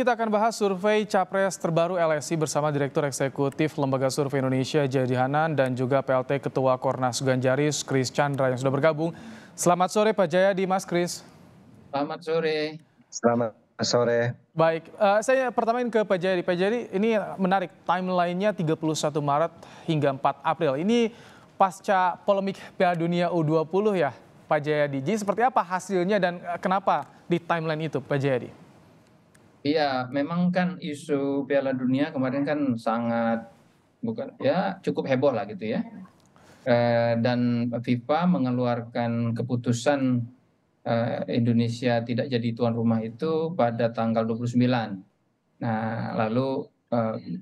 Kita akan bahas survei Capres terbaru LSI bersama Direktur Eksekutif Lembaga Survei Indonesia Jayadi Hanan dan juga PLT Ketua Kornas Ganjaris Kris Chandra yang sudah bergabung. Selamat sore Pak Jayadi, Mas Kris. Selamat sore. Selamat sore. Baik, saya pertama ke Pak Jayadi. Pak Jayadi, ini menarik, timeline-nya 31 Maret hingga 4 April. Ini pasca polemik Piala Dunia U20 ya Pak Jayadi. Jadi seperti apa hasilnya dan kenapa di timeline itu Pak Jayadi? Iya, memang kan isu Piala Dunia kemarin kan sangat cukup heboh lah gitu ya. Dan FIFA mengeluarkan keputusan Indonesia tidak jadi tuan rumah itu pada tanggal 29. Nah, lalu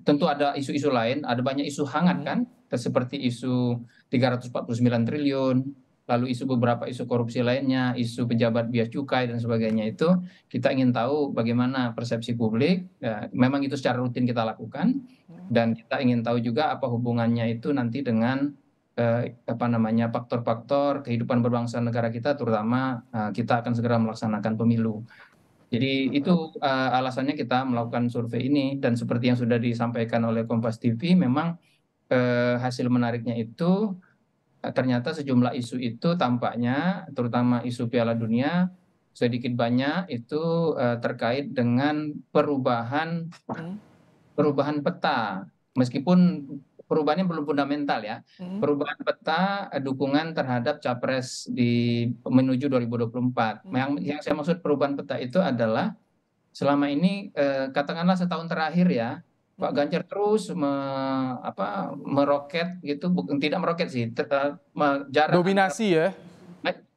tentu ada isu-isu lain, ada banyak isu hangat kan, seperti isu 349 triliun, lalu isu beberapa isu korupsi lainnya, isu pejabat biaya cukai dan sebagainya itu kita ingin tahu bagaimana persepsi publik. Ya, memang itu secara rutin kita lakukan dan kita ingin tahu juga apa hubungannya itu nanti dengan faktor-faktor kehidupan berbangsa negara kita, terutama kita akan segera melaksanakan pemilu. Jadi itu alasannya kita melakukan survei ini, dan seperti yang sudah disampaikan oleh Kompas TV, memang hasil menariknya itu ternyata sejumlah isu itu tampaknya, terutama isu Piala Dunia, sedikit banyak itu terkait dengan perubahan peta, meskipun perubahannya belum fundamental ya. Perubahan peta dukungan terhadap capres menuju 2024. Yang saya maksud perubahan peta itu adalah selama ini katakanlah setahun terakhir ya, Pak Ganjar terus meroket gitu, tidak meroket sih, jarak dominasi ya.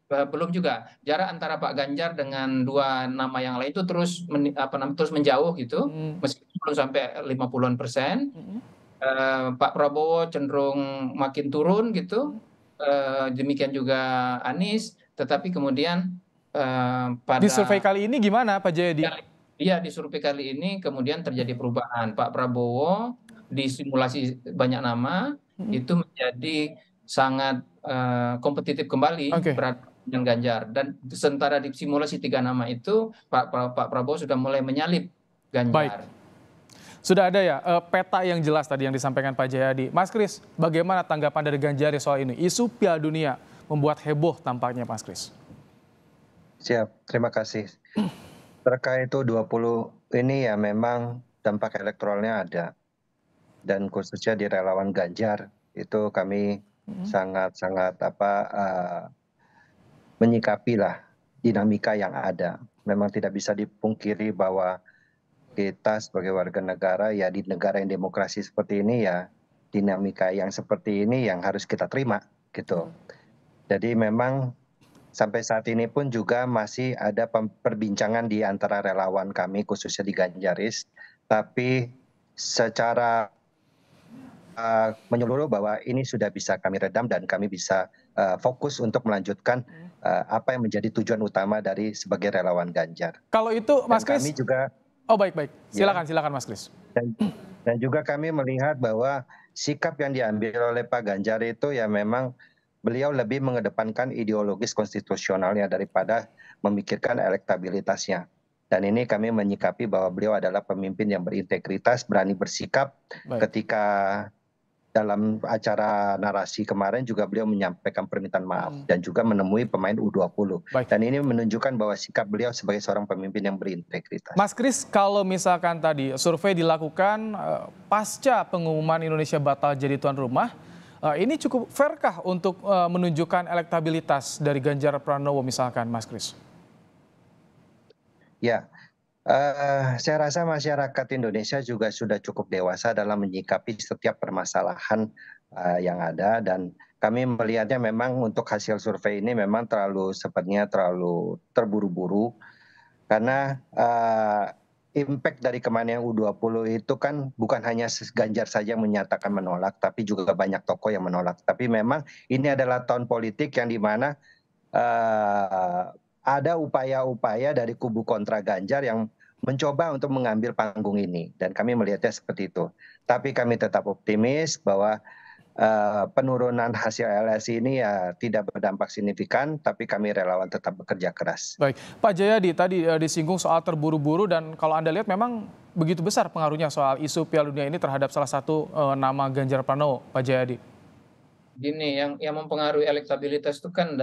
Belum juga, jarak antara Pak Ganjar dengan dua nama yang lain itu terus menjauh gitu, meskipun belum sampai 50-an%. Pak Prabowo cenderung makin turun gitu, demikian juga Anies, tetapi kemudian di survei kali ini gimana Pak Jayadi? Iya, di survei kali ini kemudian terjadi perubahan. Pak Prabowo di simulasi banyak nama itu menjadi sangat kompetitif kembali dengan Ganjar, dan sementara di simulasi 3 nama itu Pak Prabowo sudah mulai menyalip Ganjar. Baik. Sudah ada ya peta yang jelas tadi yang disampaikan Pak Jayadi. Mas Kris, bagaimana tanggapan dari Ganjar soal ini? Isu Piala Dunia membuat heboh tampaknya Mas Kris. Siap, terima kasih. Terkait itu 20 ini ya memang dampak elektoralnya ada. Dan khususnya di relawan Ganjar itu kami sangat-sangat menyikapi lah dinamika yang ada. Memang tidak bisa dipungkiri bahwa kita sebagai warga negara ya di negara yang demokrasi seperti ini ya dinamika yang seperti ini yang harus kita terima gitu. Jadi memang sampai saat ini pun juga masih ada perbincangan di antara relawan kami khususnya di Ganjaris, tapi secara menyeluruh bahwa ini sudah bisa kami redam dan kami bisa fokus untuk melanjutkan apa yang menjadi tujuan utama dari sebagai relawan Ganjar. Kalau itu Mas Kris, kami juga baik. Silakan Mas Kris. Dan juga kami melihat bahwa sikap yang diambil oleh Pak Ganjar itu ya memang beliau lebih mengedepankan ideologis konstitusionalnya daripada memikirkan elektabilitasnya. Dan ini kami menyikapi bahwa beliau adalah pemimpin yang berintegritas, berani bersikap. Ketika dalam acara narasi kemarin juga beliau menyampaikan permintaan maaf dan juga menemui pemain U20. Dan ini menunjukkan bahwa sikap beliau sebagai seorang pemimpin yang berintegritas. Mas Kris, kalau misalkan tadi survei dilakukan pasca pengumuman Indonesia batal jadi tuan rumah, ini cukup fairkah untuk menunjukkan elektabilitas dari Ganjar Pranowo misalkan, Mas Kris? Ya, saya rasa masyarakat Indonesia juga sudah cukup dewasa dalam menyikapi setiap permasalahan yang ada, dan kami melihatnya memang untuk hasil survei ini memang sepertinya terlalu terburu-buru karena impact dari kemarin yang U20 itu kan bukan hanya Ganjar saja yang menyatakan menolak, tapi juga banyak tokoh yang menolak. Tapi memang ini adalah tahun politik yang dimana ada upaya-upaya dari kubu kontra Ganjar yang mencoba untuk mengambil panggung ini. Dan kami melihatnya seperti itu. Tapi kami tetap optimis bahwa penurunan hasil LSI ini ya tidak berdampak signifikan, tapi kami relawan tetap bekerja keras. Baik, Pak Jayadi tadi disinggung soal terburu-buru dan kalau Anda lihat memang begitu besar pengaruhnya soal isu Piala Dunia ini terhadap salah satu nama Ganjar Pranowo, Pak Jayadi. Gini, yang mempengaruhi elektabilitas itu kan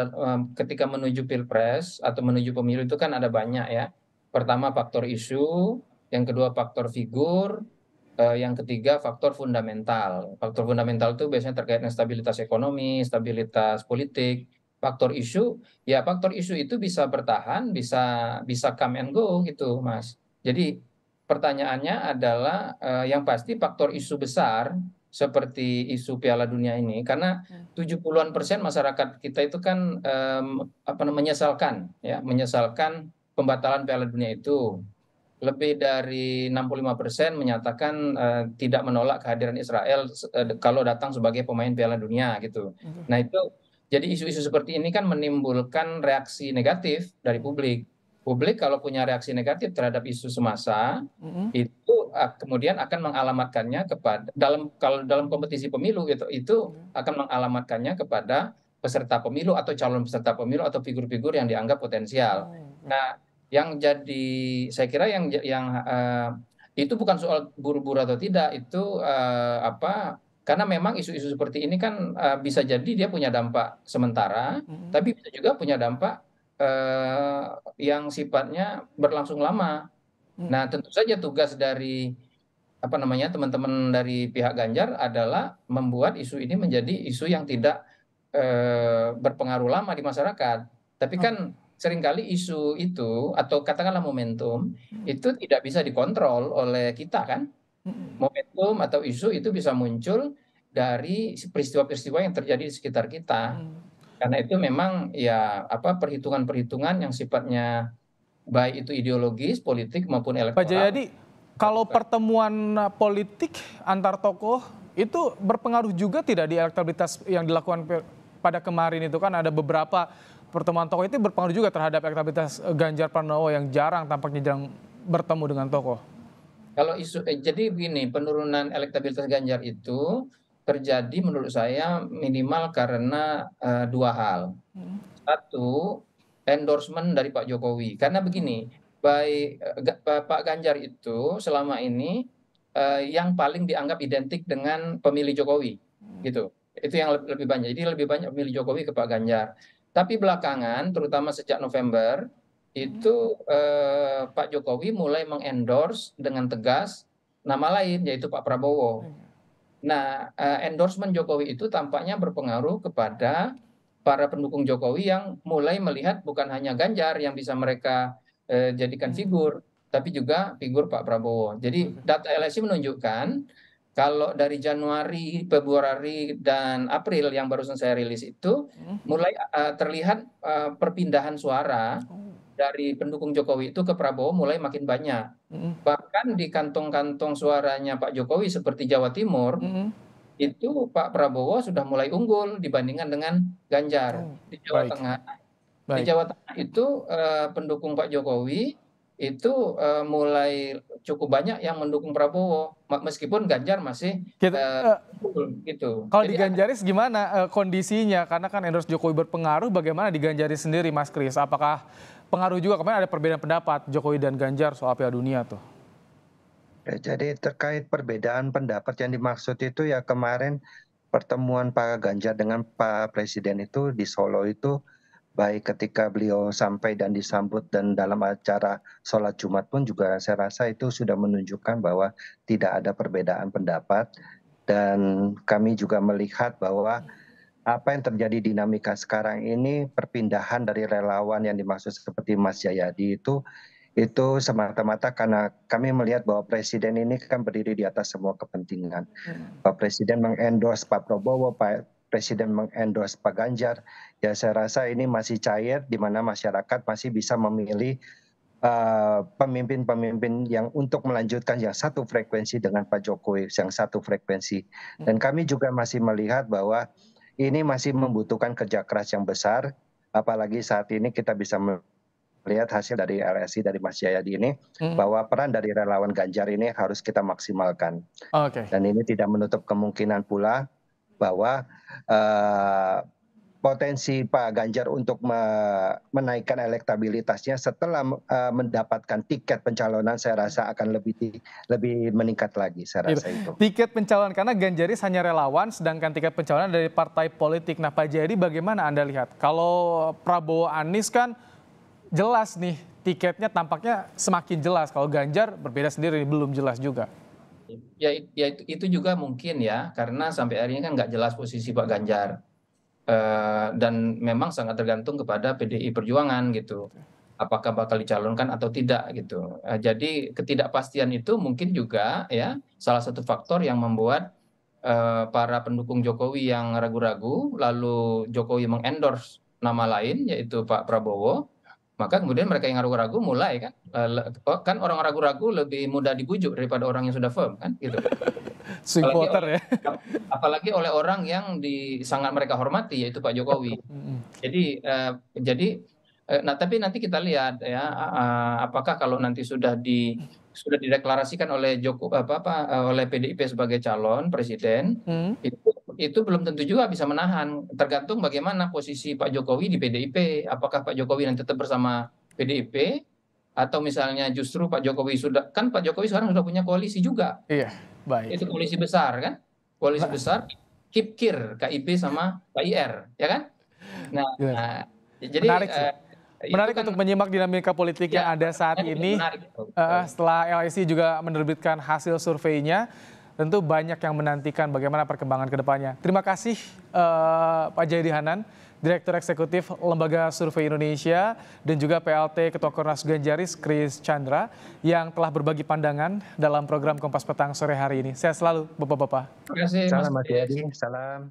ketika menuju pilpres atau menuju pemilu itu kan ada banyak ya. Pertama faktor isu, yang kedua faktor figur, yang ketiga faktor fundamental. Faktor fundamental itu biasanya terkait dengan stabilitas ekonomi, stabilitas politik. Faktor isu, ya faktor isu itu bisa bertahan, bisa come and go gitu, Mas. Jadi pertanyaannya adalah yang pasti faktor isu besar seperti isu Piala Dunia ini, karena 70-an% masyarakat kita itu kan menyesalkan, ya, menyesalkan pembatalan Piala Dunia itu. Lebih dari 65% menyatakan tidak menolak kehadiran Israel kalau datang sebagai pemain Piala Dunia gitu. Nah itu, jadi isu-isu seperti ini kan menimbulkan reaksi negatif dari publik. Publik kalau punya reaksi negatif terhadap isu semasa, itu kemudian akan mengalamatkannya kepada kalau dalam kompetisi pemilu itu akan mengalamatkannya kepada peserta pemilu atau calon peserta pemilu atau figur-figur yang dianggap potensial. Nah, saya kira yang itu bukan soal buru-buru atau tidak, itu karena memang isu-isu seperti ini kan bisa jadi dia punya dampak sementara, tapi bisa juga punya dampak yang sifatnya berlangsung lama. Nah, tentu saja tugas dari teman-teman dari pihak Ganjar adalah membuat isu ini menjadi isu yang tidak berpengaruh lama di masyarakat. Tapi kan seringkali isu itu atau katakanlah momentum itu tidak bisa dikontrol oleh kita kan. Momentum atau isu itu bisa muncul dari peristiwa-peristiwa yang terjadi di sekitar kita. Karena itu memang ya perhitungan-perhitungan yang sifatnya baik itu ideologis, politik maupun elektoral. Pak Jayadi, kalau pertemuan politik antar tokoh itu berpengaruh juga tidak di elektabilitas yang dilakukan pada kemarin itu kan ada beberapa pertemuan tokoh itu berpengaruh juga terhadap elektabilitas Ganjar Pranowo yang jarang tampaknya jarang bertemu dengan tokoh. Kalau jadi begini, penurunan elektabilitas Ganjar itu terjadi menurut saya minimal karena dua hal. Satu, endorsement dari Pak Jokowi. Karena begini, Pak Ganjar itu selama ini yang paling dianggap identik dengan pemilih Jokowi, gitu. Itu yang lebih banyak. Jadi lebih banyak pemilih Jokowi ke Pak Ganjar. Tapi belakangan, terutama sejak November, itu Pak Jokowi mulai mengendorse dengan tegas nama lain, yaitu Pak Prabowo. Nah, endorsement Jokowi itu tampaknya berpengaruh kepada para pendukung Jokowi yang mulai melihat bukan hanya Ganjar yang bisa mereka jadikan figur, tapi juga figur Pak Prabowo. Jadi data LSI menunjukkan kalau dari Januari, Februari, dan April yang barusan saya rilis itu mulai terlihat perpindahan suara dari pendukung Jokowi itu ke Prabowo mulai makin banyak. Bahkan di kantong-kantong suaranya Pak Jokowi seperti Jawa Timur, itu Pak Prabowo sudah mulai unggul dibandingkan dengan Ganjar. Di Jawa Tengah, di Jawa Tengah itu pendukung Pak Jokowi itu mulai cukup banyak yang mendukung Prabowo, meskipun Ganjar masih gitu. Kalau di Ganjaris gimana kondisinya? Karena kan endorse Jokowi berpengaruh, bagaimana di Ganjaris sendiri, Mas Kris? Apakah pengaruh juga, kemarin ada perbedaan pendapat Jokowi dan Ganjar soal Piala Dunia tuh? Jadi terkait perbedaan pendapat yang dimaksud itu ya kemarin pertemuan Pak Ganjar dengan Pak Presiden itu di Solo itu baik ketika beliau sampai dan disambut dan dalam acara sholat Jumat pun juga saya rasa itu sudah menunjukkan bahwa tidak ada perbedaan pendapat dan kami juga melihat bahwa apa yang terjadi dinamika sekarang ini perpindahan dari relawan yang dimaksud seperti Mas Jayadi itu semata-mata karena kami melihat bahwa Presiden ini kan berdiri di atas semua kepentingan. Pak Presiden mengendorse Pak Prabowo, Pak Presiden mengendorse Pak Ganjar, ya saya rasa ini masih cair di mana masyarakat masih bisa memilih pemimpin-pemimpin yang untuk melanjutkan yang satu frekuensi dengan Pak Jokowi, yang satu frekuensi. Dan kami juga masih melihat bahwa ini masih membutuhkan kerja keras yang besar, apalagi saat ini kita bisa melihat hasil dari LSI dari Mas Jayadi ini, bahwa peran dari relawan Ganjar ini harus kita maksimalkan. Dan ini tidak menutup kemungkinan pula bahwa potensi Pak Ganjar untuk menaikkan elektabilitasnya setelah mendapatkan tiket pencalonan, saya rasa akan lebih meningkat lagi, saya rasa itu. Tiket pencalonan, karena Ganjaris hanya relawan, sedangkan tiket pencalonan dari partai politik. Nah Pak Jayadi, bagaimana Anda lihat? Kalau Prabowo Anies kan jelas nih, tiketnya tampaknya semakin jelas. Kalau Ganjar berbeda sendiri, belum jelas juga. Ya itu juga mungkin ya, karena sampai hari ini kan nggak jelas posisi Pak Ganjar. Dan memang sangat tergantung kepada PDI Perjuangan gitu, apakah bakal dicalonkan atau tidak gitu. Jadi ketidakpastian itu mungkin juga ya salah satu faktor yang membuat para pendukung Jokowi yang ragu-ragu, lalu Jokowi mengendorse nama lain yaitu Pak Prabowo, maka kemudian mereka yang ragu-ragu mulai kan orang ragu-ragu lebih mudah dibujuk daripada orang yang sudah firm kan gitu. Swing voter ya. Apalagi oleh orang yang sangat mereka hormati yaitu Pak Jokowi. Jadi nah tapi nanti kita lihat ya apakah kalau nanti sudah dideklarasikan oleh oleh PDIP sebagai calon presiden, itu belum tentu juga bisa menahan, tergantung bagaimana posisi Pak Jokowi di PDIP. Apakah Pak Jokowi nanti tetap bersama PDIP atau misalnya justru Pak Jokowi Pak Jokowi sekarang sudah punya koalisi juga. Iya, baik. Itu koalisi besar kan? Koalisi besar KIP-KIR, KIP sama KIR, ya kan? Nah, jadi menarik untuk menyimak dinamika politik yang ada saat ini. Setelah LIC juga menerbitkan hasil surveinya, tentu banyak yang menantikan bagaimana perkembangan ke depannya. Terima kasih Pak Jayadi Hanan, Direktur Eksekutif Lembaga Survei Indonesia, dan juga PLT Ketua Kornas Ganjaris Kris Chandra yang telah berbagi pandangan dalam program Kompas Petang sore hari ini. Sehat selalu Bapak-Bapak. Terima kasih Salam Mas Jayadi, salam.